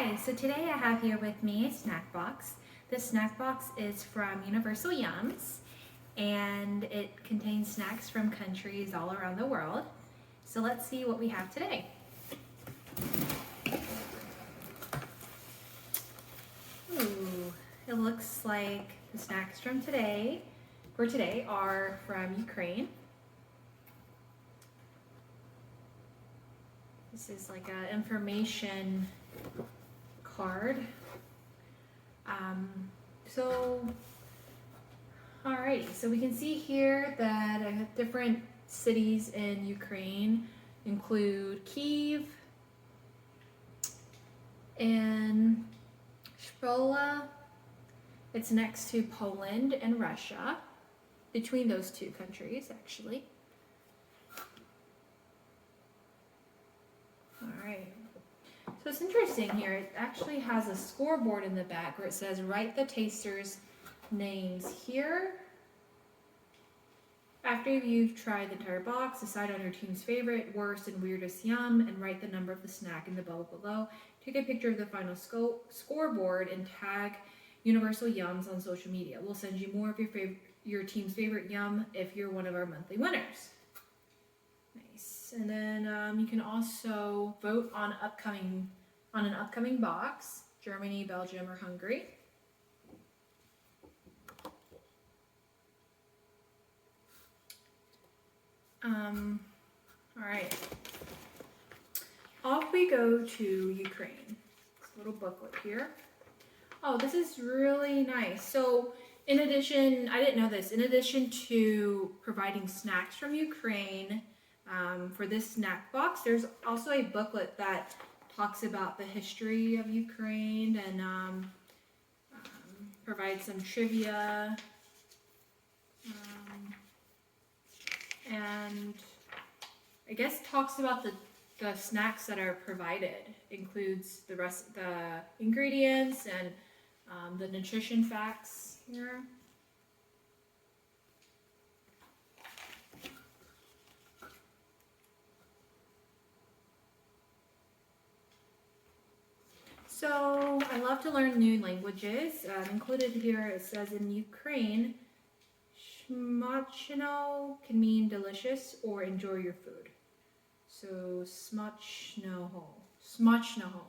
Hi, so today I have here with me a snack box. This snack box is from Universal Yums and it contains snacks from countries all around the world. So let's see what we have today. Ooh, it looks like the snacks for today are from Ukraine. This is like an information card. Alrighty, so we can see here that different cities in Ukraine include Kyiv and Shpola. It's next to Poland and Russia, between those two countries actually. Alright, so it's interesting here. It actually has a scoreboard in the back where it says write the tasters' names here. After you've tried the entire box, decide on your team's favorite, worst, and weirdest yum, and write the number of the snack in the bubble below. Take a picture of the final scoreboard and tag Universal Yums on social media. We'll send you more of your team's favorite yum if you're one of our monthly winners. Nice. And then you can also vote on an upcoming box: Germany, Belgium, or Hungary. All right, off we go to Ukraine. This little booklet here. Oh, this is really nice. So in addition, I didn't know this, in addition to providing snacks from Ukraine for this snack box, there's also a booklet that talks about the history of Ukraine and provides some trivia. And I guess talks about the snacks that are provided, includes the ingredients and the nutrition facts here. So I love to learn new languages. Included here it says in Ukraine, Smachno can mean delicious or enjoy your food. So smachnoho. Smachnoho.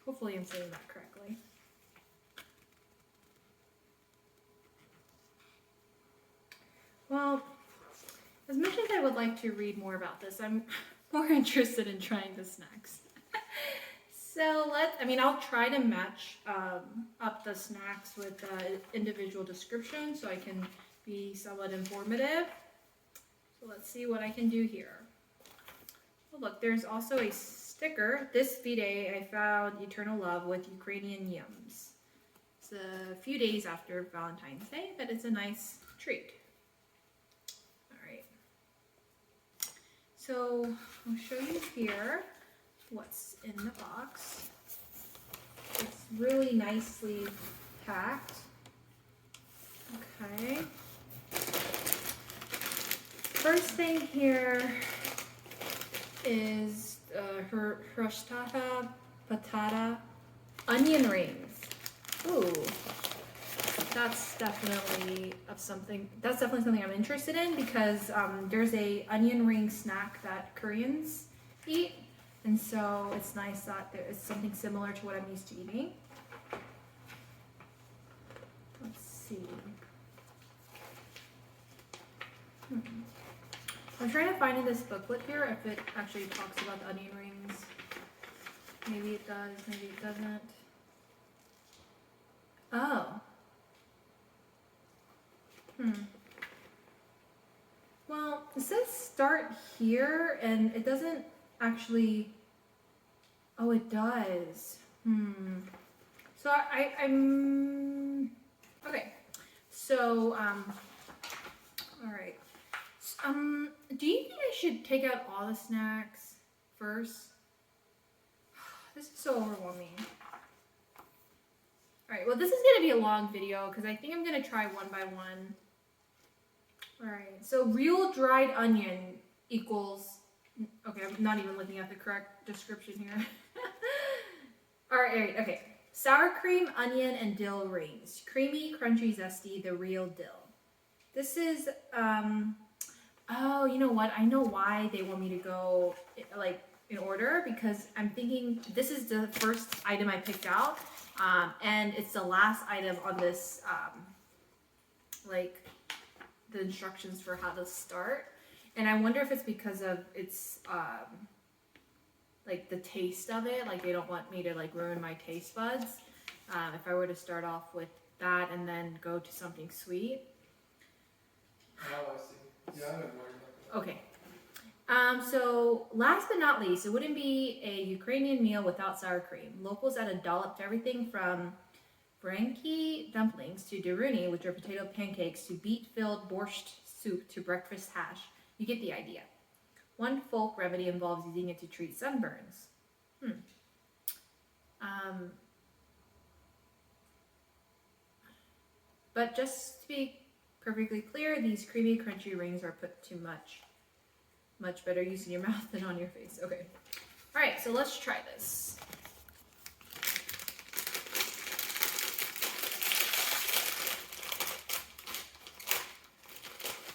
Hopefully I'm saying that correctly. Well, as much as I would like to read more about this, I'm more interested in trying the snacks. So I'll try to match up the snacks with individual descriptions so I can be somewhat informative. So let's see what I can do here. Oh, look, there's also a sticker. This V-Day I found eternal love with Ukrainian yums. It's a few days after Valentine's Day, but it's a nice treat. All right. So I'll show you here what's in the box. It's really nicely packed. Okay. First thing here is her hrushtata patata onion rings. Ooh, that's definitely something I'm interested in because there's a onion ring snack that Koreans eat. And so it's nice that there is something similar to what I'm used to eating. Let's see. I'm trying to find in this booklet here if it actually talks about the onion rings. Maybe it does, maybe it doesn't. Oh. Well, it says start here and it doesn't actually. Oh, it does. So I'm okay. So all right. Do you think I should take out all the snacks first? This is so overwhelming. All right. Well, this is gonna be a long video because I think I'm gonna try one by one. All right. So real dried onion equals. Okay, I'm not even looking at the correct description here. All right, okay. Sour cream, onion, and dill rings. Creamy, crunchy, zesty, the real dill. This is, oh, you know what? I know why they want me to go, like, in order, because I'm thinking this is the first item I picked out, and it's the last item on this, like, the instructions for how to start. And I wonder if it's because of its, like the taste of it, like they don't want me to like ruin my taste buds. If I were to start off with that and then go to something sweet. Oh, I see. Yeah, I haven't worried about that. Okay. So last but not least, it wouldn't be a Ukrainian meal without sour cream. Locals add a dollop to everything from Frankie dumplings to daruni, which are potato pancakes, to beet-filled borscht soup to breakfast hash. You get the idea. One folk remedy involves using it to treat sunburns. But just to be perfectly clear, these creamy, crunchy rings are put to much better use in your mouth than on your face. Okay. All right, so let's try this.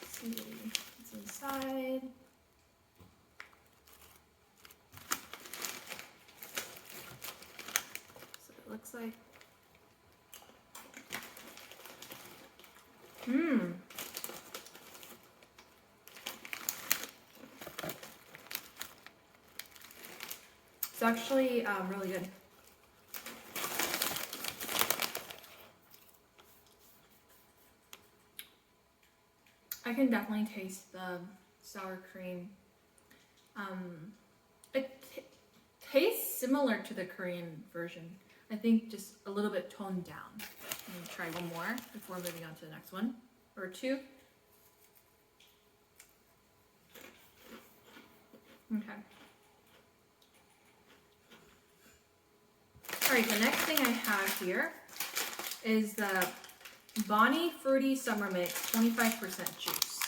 Let's see what's inside. So it looks like. It's actually really good. I can definitely taste the sour cream. It tastes similar to the Korean version. I think just a little bit toned down. Let me try one more before moving on to the next one. Or two. Okay. Alright, the next thing I have here is the Bonnie Fruity Summer Mix 25% juice.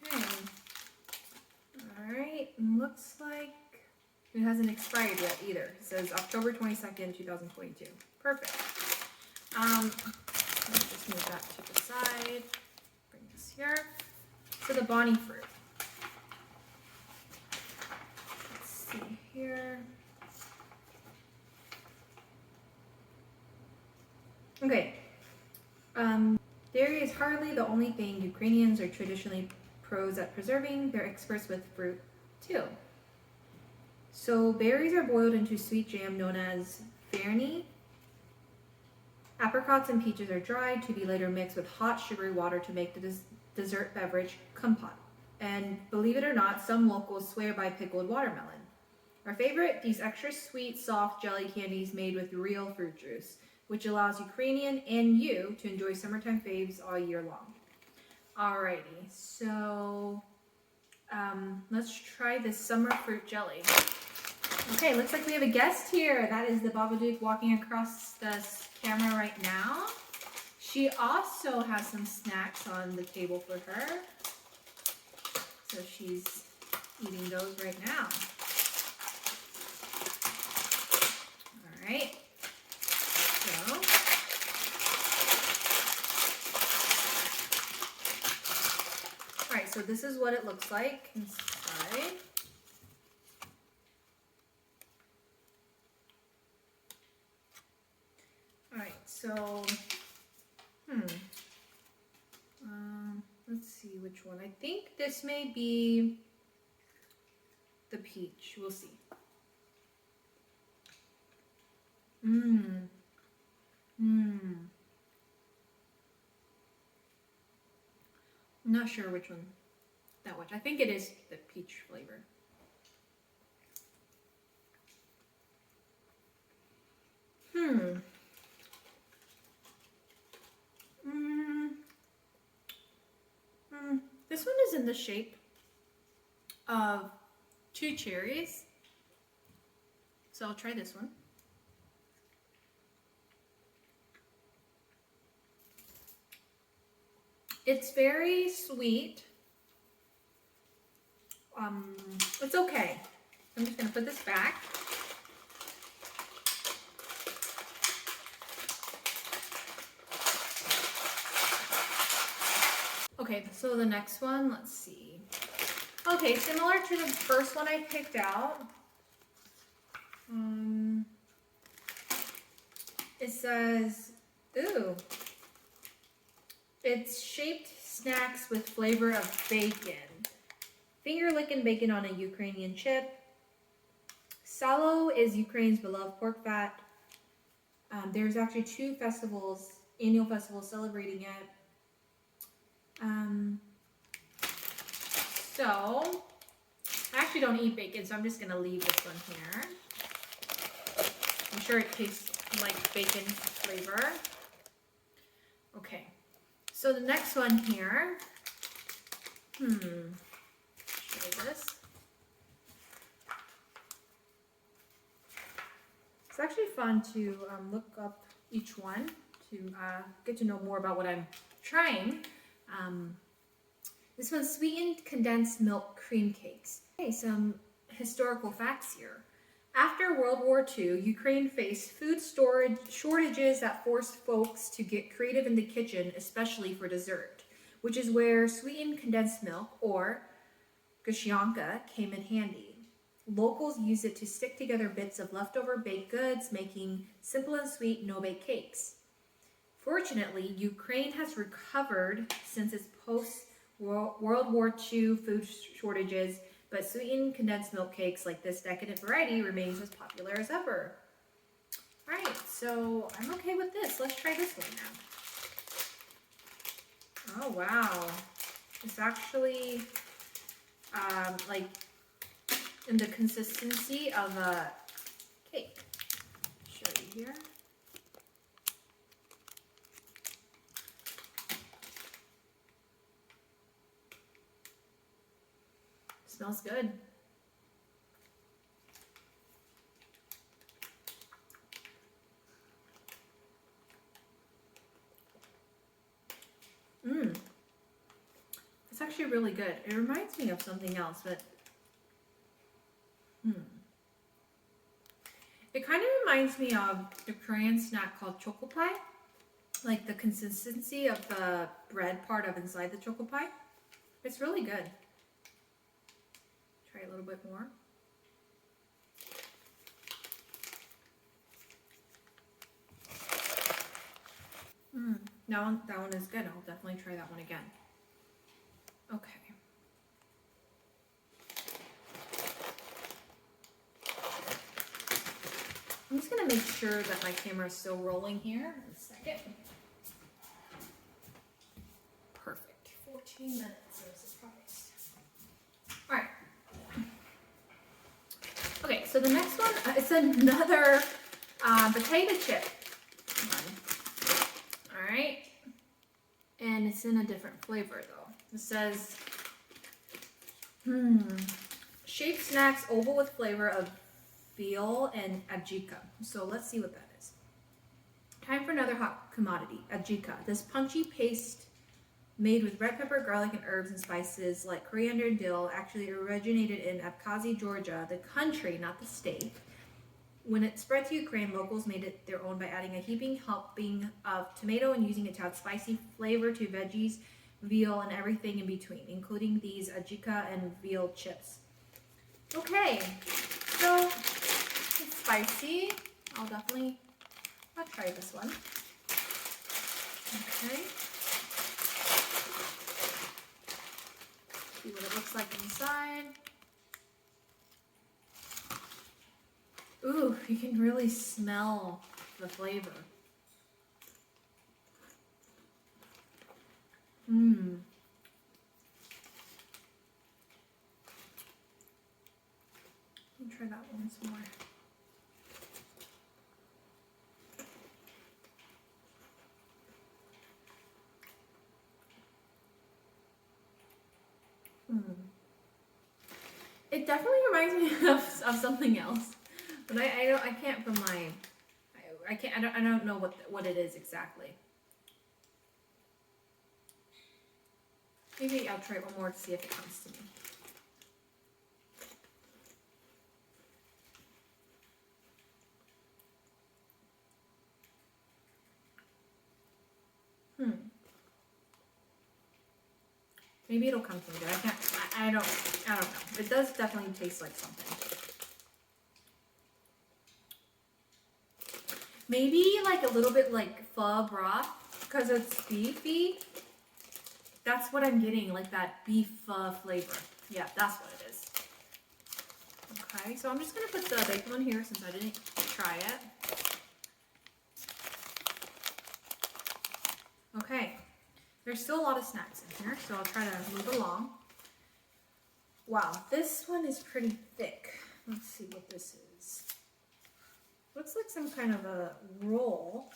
Okay. Alright, looks like it hasn't expired yet either. It says October 22nd, 2022. Perfect. Let me just move that to the side. Bring this here. So the Bonnie fruit. Let's see here. Okay. Dairy is hardly the only thing Ukrainians are traditionally pros at preserving. They're experts with fruit too. So berries are boiled into sweet jam known as verny. Apricots and peaches are dried to be later mixed with hot sugary water to make the dessert beverage compote. And believe it or not, some locals swear by pickled watermelon. Our favorite, these extra sweet, soft jelly candies made with real fruit juice, which allows Ukrainian and you to enjoy summertime faves all year long. Alrighty, so let's try this summer fruit jelly. Okay, looks like we have a guest here. That is the Babadook walking across the camera right now. She also has some snacks on the table for her. So she's eating those right now. All right. So, all right, so this is what it looks like inside. All right, so, let's see which one. I think this may be the peach. We'll see. I'm not sure which one that much. I think it is the peach flavor. This one is in the shape of two cherries. So I'll try this one. It's very sweet. It's okay. I'm just gonna put this back. Okay, so the next one, let's see. Okay, similar to the first one I picked out. It says, ooh, it's shaped snacks with flavor of bacon. Finger licking bacon on a Ukrainian chip. Salo is Ukraine's beloved pork fat. There's actually two annual festivals celebrating it. So, I actually don't eat bacon, so I'm just gonna leave this one here. I'm sure it tastes like bacon flavor. Okay, so the next one here, show you this. It's actually fun to look up each one to get to know more about what I'm trying. This one's sweetened condensed milk cream cakes. Okay, some historical facts here. After World War II, Ukraine faced food storage shortages that forced folks to get creative in the kitchen, especially for dessert, which is where sweetened condensed milk, or gashyanka, came in handy. Locals used it to stick together bits of leftover baked goods, making simple and sweet no-bake cakes. Fortunately, Ukraine has recovered since its post-World War II food shortages, but sweetened condensed milk cakes like this decadent variety remains as popular as ever. Alright, so I'm okay with this. Let's try this one now. Oh wow. It's actually like in the consistency of a cake. Show you here. Smells good. It's actually really good. It reminds me of something else, but it kind of reminds me of the Korean snack called Choco pie. Like the consistency of the bread part of inside the Choco pie. It's really good. Try a little bit more. That one is good. I'll definitely try that one again. Okay. I'm just gonna make sure that my camera is still rolling here. In a second. Perfect. 14 minutes. I'm surprised. All right. Okay, so the next one is another potato chip one. All right, and it's in a different flavor though. It says, shaped snacks oval with flavor of veal and adjika. So let's see what that is. Time for another hot commodity, adjika. This punchy paste made with red pepper, garlic, and herbs and spices like coriander and dill actually originated in Abkhazia, Georgia, the country, not the state. When it spread to Ukraine, locals made it their own by adding a heaping helping of tomato and using it to add spicy flavor to veggies, veal, and everything in between, including these adjika and veal chips. Okay, so it's spicy. I'll try this one. Okay. See what it looks like inside. Ooh, you can really smell the flavor. Let me try that one some more. It definitely reminds me of something else, but I can't from my I don't know what it is exactly. Maybe I'll try it one more to see if it comes to me. Maybe it'll come through there. I don't know. It does definitely taste like something. Maybe like a little bit like pho broth because it's beefy. That's what I'm getting, like that beef pho flavor. Yeah, that's what it is. Okay, so I'm just gonna put the bacon on here since I didn't try it. Okay, there's still a lot of snacks in here, so I'll try to move along. Wow, this one is pretty thick. Let's see what this is. Looks like some kind of a roll.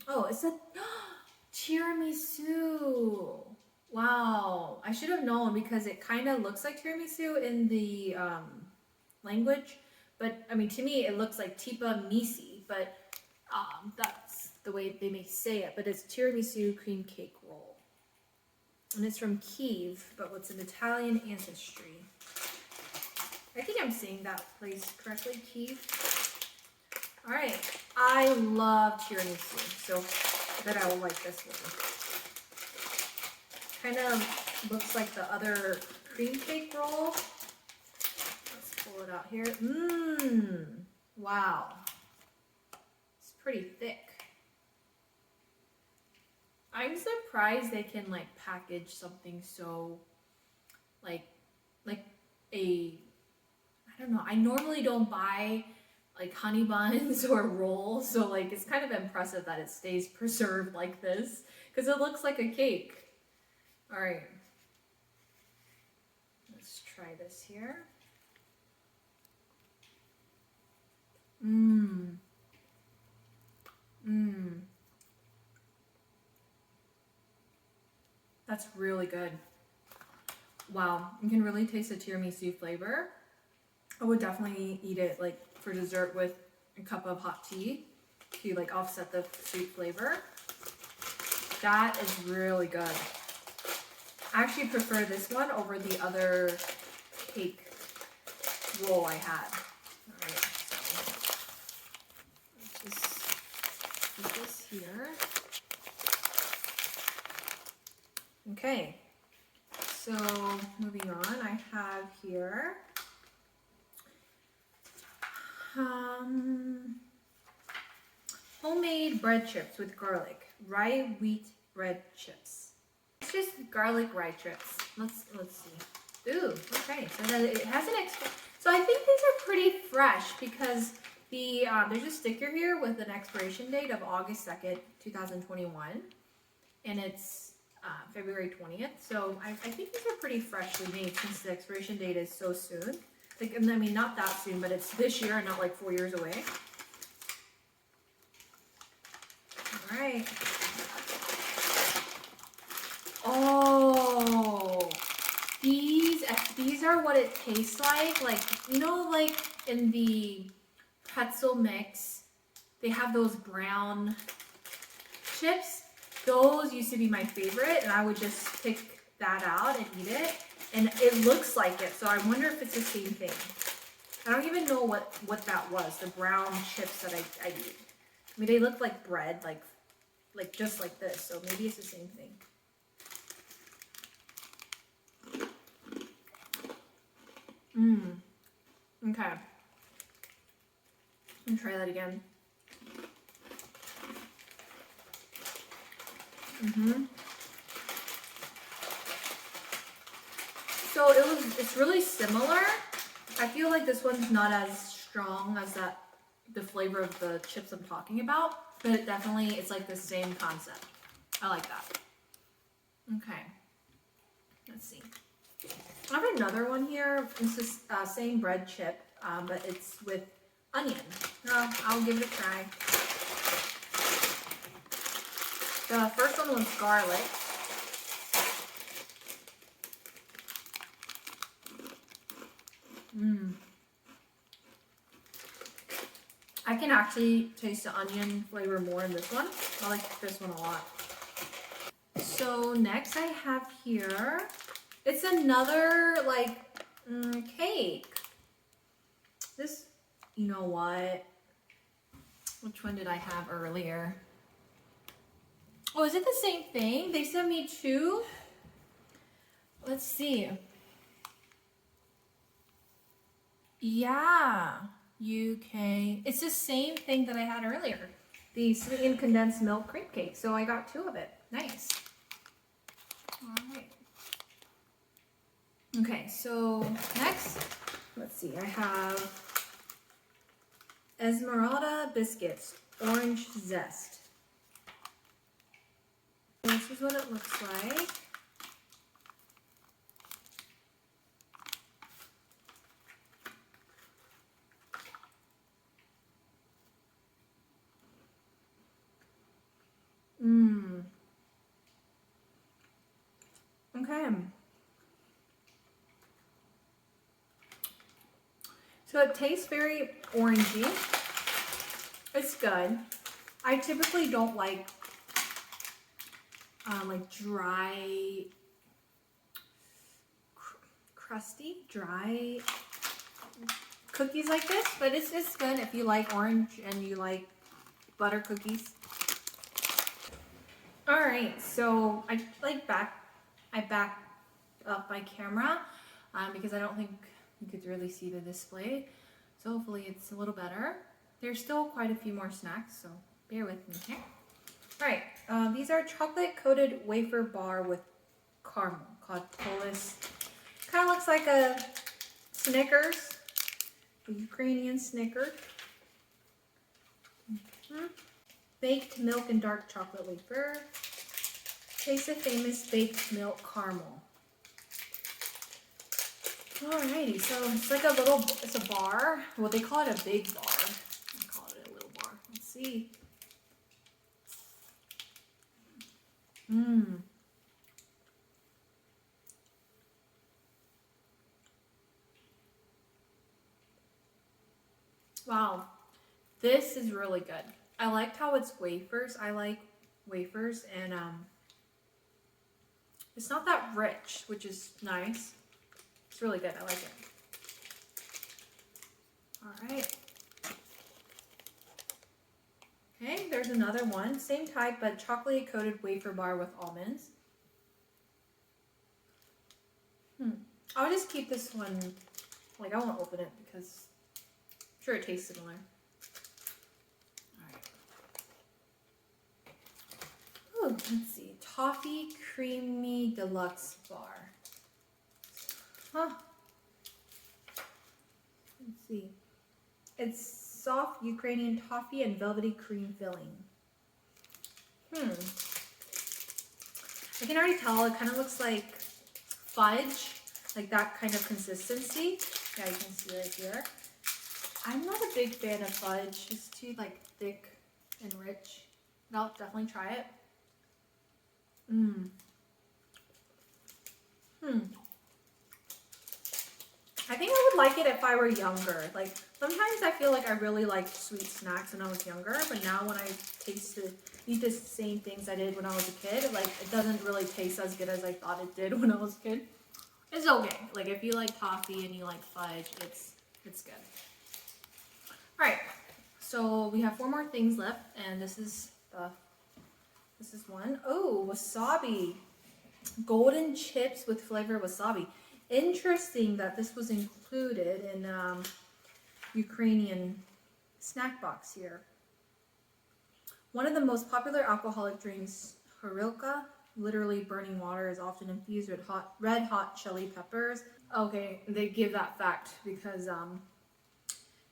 Oh, it's a tiramisu. Wow, I should have known because it kind of looks like tiramisu in the language, but I mean to me it looks like tipa misi, but that's the way they may say it. But it's tiramisu cream cake roll, and it's from Kiev, but what's an Italian ancestry. I think I'm saying that place correctly, Kiev. All right, I love tiramisu, so I bet I will like this one. Kind of looks like the other cream cake roll. Let's pull it out here. Wow. It's pretty thick. I'm surprised they can like package something so like a, I don't know. I normally don't buy like honey buns or rolls, so like it's kind of impressive that it stays preserved like this because it looks like a cake. All right, let's try this here. That's really good. Wow, you can really taste the tiramisu flavor. I would definitely eat it like for dessert with a cup of hot tea to like offset the sweet flavor. That is really good. I actually prefer this one over the other cake roll I had. All right, so let's just put this here. Okay, so moving on, I have here homemade bread chips with garlic, rye wheat bread chips. It's just garlic rye chips. Let's see. Ooh, okay. So then it has an extra. So I think these are pretty fresh because the there's a sticker here with an expiration date of August 2nd, 2021, and it's February 20th. So I think these are pretty freshly made since the expiration date is so soon. Like, I mean, not that soon, but it's this year and not like 4 years away. All right. Oh, these are what it tastes like. Like, you know, like in the pretzel mix, they have those brown chips. Those used to be my favorite, and I would just pick that out and eat it. And it looks like it, so I wonder if it's the same thing. I don't even know what that was, the brown chips that I eat. I mean, they look like bread, like just like this, so maybe it's the same thing. Okay. Let me try that again. So it's really similar. I feel like this one's not as strong as the flavor of the chips I'm talking about, but it's like the same concept. I like that. Okay. Let's see. I have another one here. It's the same bread chip, but it's with onion. I'll give it a try. The first one was garlic. I can actually taste the onion flavor more in this one. I like this one a lot. So next I have here, it's another like cake. This, you know what? Which one did I have earlier? Oh, is it the same thing? They sent me two. Let's see. Yeah, UK. It's the same thing that I had earlier. The sweetened condensed milk cream cake. So I got two of it. Nice. All right. Okay, so next, let's see. I have Esmeralda Biscuits, Orange Zest. This is what it looks like. Okay. So it tastes very orangey. It's good. I typically don't like dry, crusty, dry cookies like this, but it's good if you like orange and you like butter cookies. All right, so I back up my camera because I don't think you could really see the display. So hopefully it's a little better. There's still quite a few more snacks, so bear with me here. All right, these are chocolate coated wafer bar with caramel called Polis. Kind of looks like a Snickers, a Ukrainian Snicker. Baked milk and dark chocolate wafer. Taste the famous baked milk caramel. Alrighty, so it's like it's a bar. Well, they call it a big bar. I call it a little bar. Let's see. Wow, this is really good. I liked how it's wafers. I like wafers, and it's not that rich, which is nice. It's really good. I like it. All right. Okay, there's another one. Same type, but chocolate coated wafer bar with almonds. I'll just keep this one, like I won't open it because I'm sure it tastes similar. All right. Ooh, let's see. Toffee Creamy Deluxe Bar. Huh. Let's see. It's soft Ukrainian toffee and velvety cream filling. I can already tell it kind of looks like fudge, like that kind of consistency. Yeah, you can see right here. I'm not a big fan of fudge. It's too like thick and rich. But I'll definitely try it. I think I would like it if I were younger. Like sometimes I feel like I really liked sweet snacks when I was younger, but now when I eat the same things I did when I was a kid, like it doesn't really taste as good as I thought it did when I was a kid. It's okay. Like if you like toffee and you like fudge, it's good. All right. So we have 4 more things left, and this is one. Oh, wasabi. Golden chips with flavor wasabi. Interesting that this was included in Ukrainian snack box here. One of the most popular alcoholic drinks, horilka, literally burning water, is often infused with red hot chili peppers. Okay, they give that fact because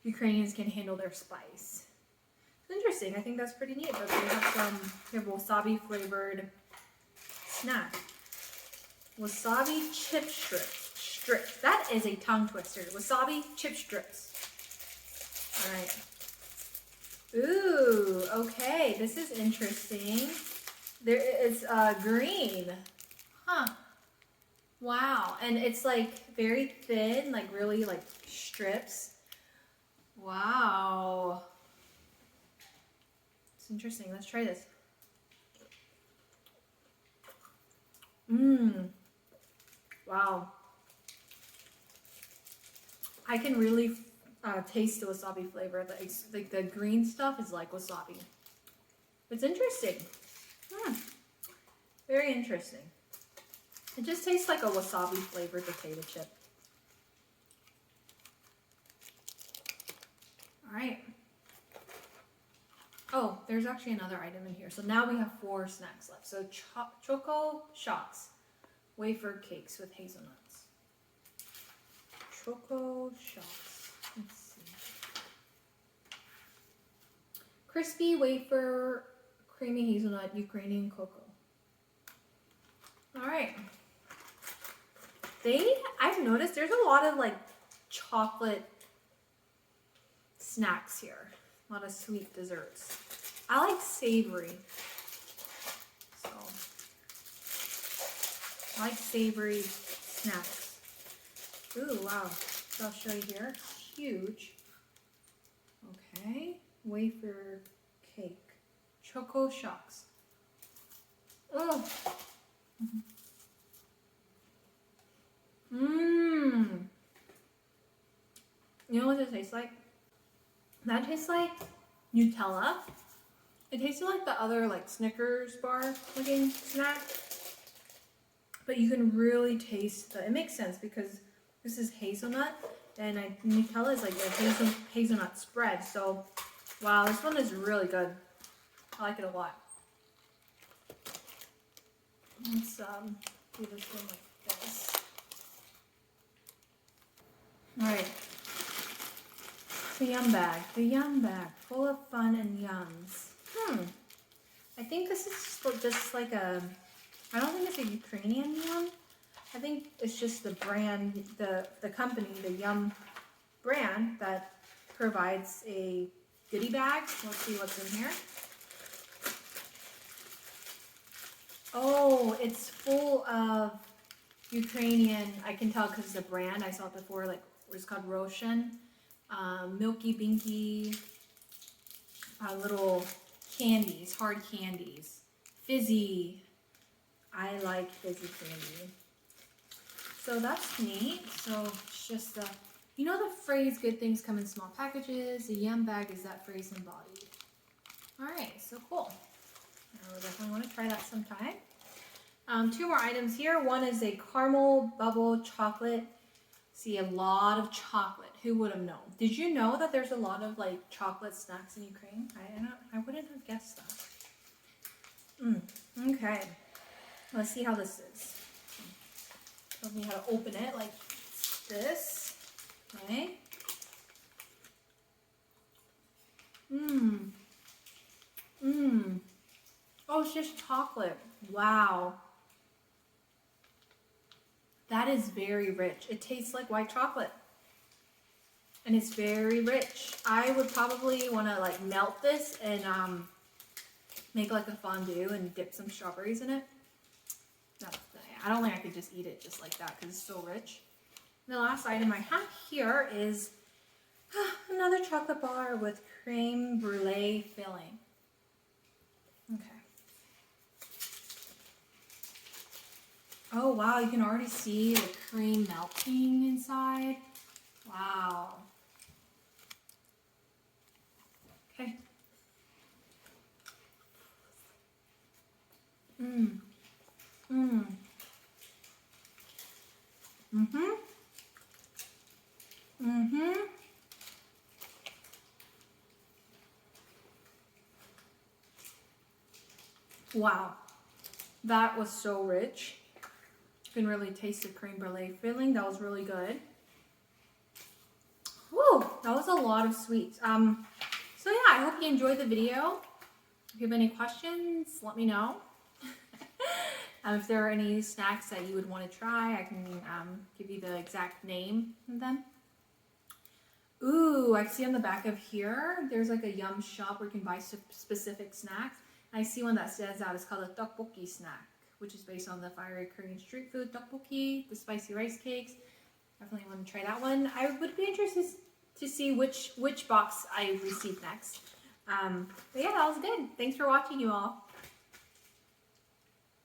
Ukrainians can handle their spice. It's interesting. I think that's pretty neat. But they have wasabi flavored snack. Wasabi chip strips. That is a tongue twister. Wasabi chip strips. All right. Ooh, okay. This is interesting. It's green. Huh. Wow. And it's like very thin, like really like strips. Wow. It's interesting. Let's try this. Wow. I can really taste the wasabi flavor. Like the green stuff is like wasabi. It's interesting. Very interesting. It just tastes like a wasabi flavored potato chip. All right. Oh, there's actually another item in here. So now we have 4 snacks left. So Choco shots, wafer cakes with hazelnuts. Choco shots. Let's see. Crispy wafer, creamy hazelnut, Ukrainian cocoa. All right. I've noticed there's a lot of like chocolate snacks here. A lot of sweet desserts. I like savory. So, I like savory snacks. Ooh, wow. So I'll show you here. Huge. Okay. Wafer cake. Choco shocks. Oh. Mmm. You know what it tastes like? That tastes like Nutella. It tasted like the other like Snickers bar looking snack. But you can really taste it makes sense because this is hazelnut and Nutella is like a hazelnut spread. So wow, this one is really good. I like it a lot. Let's do this one like this. Alright. The yum bag, full of fun and yums. I think this is just like a, I don't think it's a Ukrainian yum. I think it's just the brand, the company, the Yum brand that provides a goodie bag. Let's see what's in here. Oh, it's full of Ukrainian, I can tell because the brand, I saw it before, like it was called Roshan. Milky Binky, little candies, hard candies, fizzy. I like fizzy candy. So that's neat. So it's just you know the phrase "good things come in small packages." The yum bag is that phrase embodied. All right, so cool. I definitely want to try that sometime. 2 more items here. One is a caramel bubble chocolate. See, a lot of chocolate. Who would have known? Did you know that there's a lot of like chocolate snacks in Ukraine? I wouldn't have guessed that. Okay. Let's see how this is. Tell me how to open it like this. Okay. Oh, it's just chocolate. Wow. That is very rich. It tastes like white chocolate. And it's very rich. I would probably want to like melt this and make like a fondue and dip some strawberries in it. I don't think I could just eat it just like that because it's so rich. And the last item I have here is another chocolate bar with creme brulee filling. Okay. Oh wow, you can already see the cream melting inside. Wow. Okay. Wow. That was so rich. You can really taste the creme brulee filling. That was really good. Woo! That was a lot of sweets. So yeah, I hope you enjoyed the video. If you have any questions, let me know. If there are any snacks that you would want to try, I can give you the exact name of them. Ooh, I see on the back of here, there's like a Yum shop where you can buy specific snacks. I see one that stands out. It's called a tteokbokki snack, which is based on the fiery Korean street food tteokbokki, the spicy rice cakes. Definitely want to try that one. I would be interested to see which box I receive next. But yeah, that was good. Thanks for watching, you all.